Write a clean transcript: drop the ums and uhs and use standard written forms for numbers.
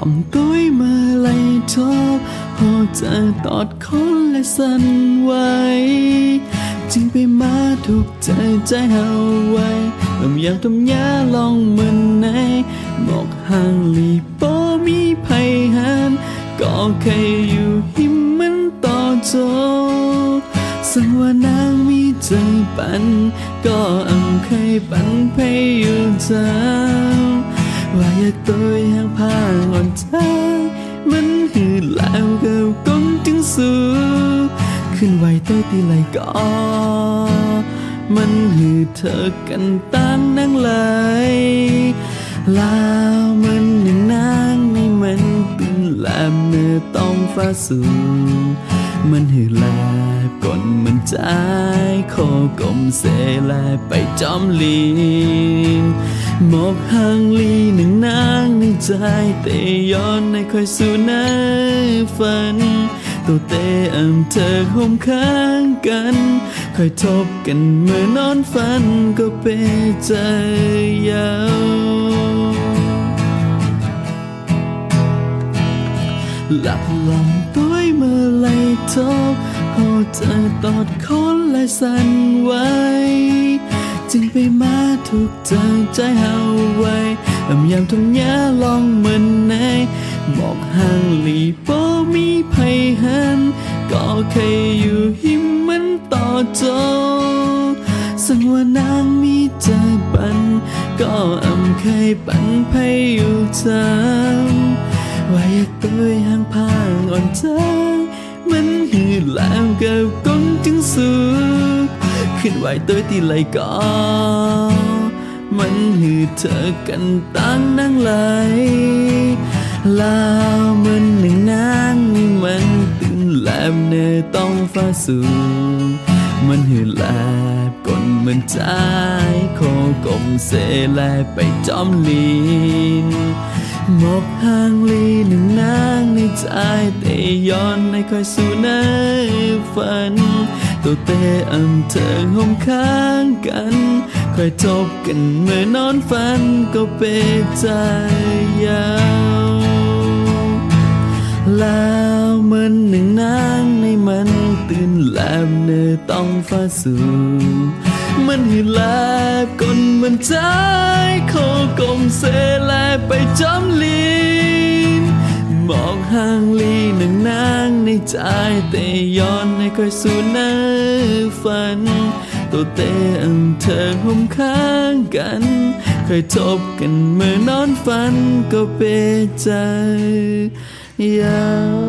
อมต้อยมาไล่ทบพอจะตอดคนและสั่นไหวจึงไปมาถูกใจเฮาไว้อย่างต้มยาลองมันในหมอกห่างลีโปมีภัยหันก็เคยอยู่หิมมันต่อโจสังว่านางมีใจปันก็เคยปันเพยอยู่เจ้าว่าอยากตัวห่างพางอ่อนใจมันหืดแล้วเกิวก้มจึงสู้ขึ้นไหวตัวตีไหลก็มันหืดเธอกันตั้งนั่งเลยลาวมันหนึ่งนางในมันตื่นแลมเนื้อต้องฟ้าสูงมันหืดแลบก่อนมันใจคอกลมเสแลไปจอมลีนหมอกห่างลีหนึ่งนางในใจเตย้อนในคอยสู่ในฝันตัวเตเธอห่มข้างกันคอยทบกันเมื่อนอนฝันก็เปใจยาวหลับลงต้อยเมื่อไหลทบพอจะตอดคนและสั่นไหวจึงไปมาถูกใจเฮาไว้อย่างทุ่งหญ้าลองเหมือนในหมอกห่างลีโปมีภัยหันก็เคยอยู่หิมมันต่อโจสังว่านางมีใจปันก็เคยปันเพยอยู่จำว่าอยากตัวห่างพางอ่อนใจมันหืดแล้วเกิวก้มจึงสู้ขึ้นไหวตัวตีไหลก็มันหืดเธอกันตั้งนั่งไหลลาวมันหนึ่งนางนี่มันตื่นแลมเนื้อต้องฟ้าสูงมันหืดแลบก่อนมันใจโคกลมเสแลไปจอมลีนหมอกห่างลีหนึ่งนางในใจเตย้อนในคอยสู่ในฝันตัวเตเธอห่มข้างกันคอยทบกันเมื่อนอนฝันก็เปใจยาวแล้วมันหนึ่งนางในมันตื่นแลมเนื้อต้องฟ้าสูงมันหืดแลบก้นมันใจโคกลมเสแลไปจอมลีนมองห่างลีหนึ่งนางในใจเตย้อนให้คอยสู่ในฝันตัวเตเธอห่มข้างกันเคยทบกันเมื่อนอนฝันก็เปใจยาว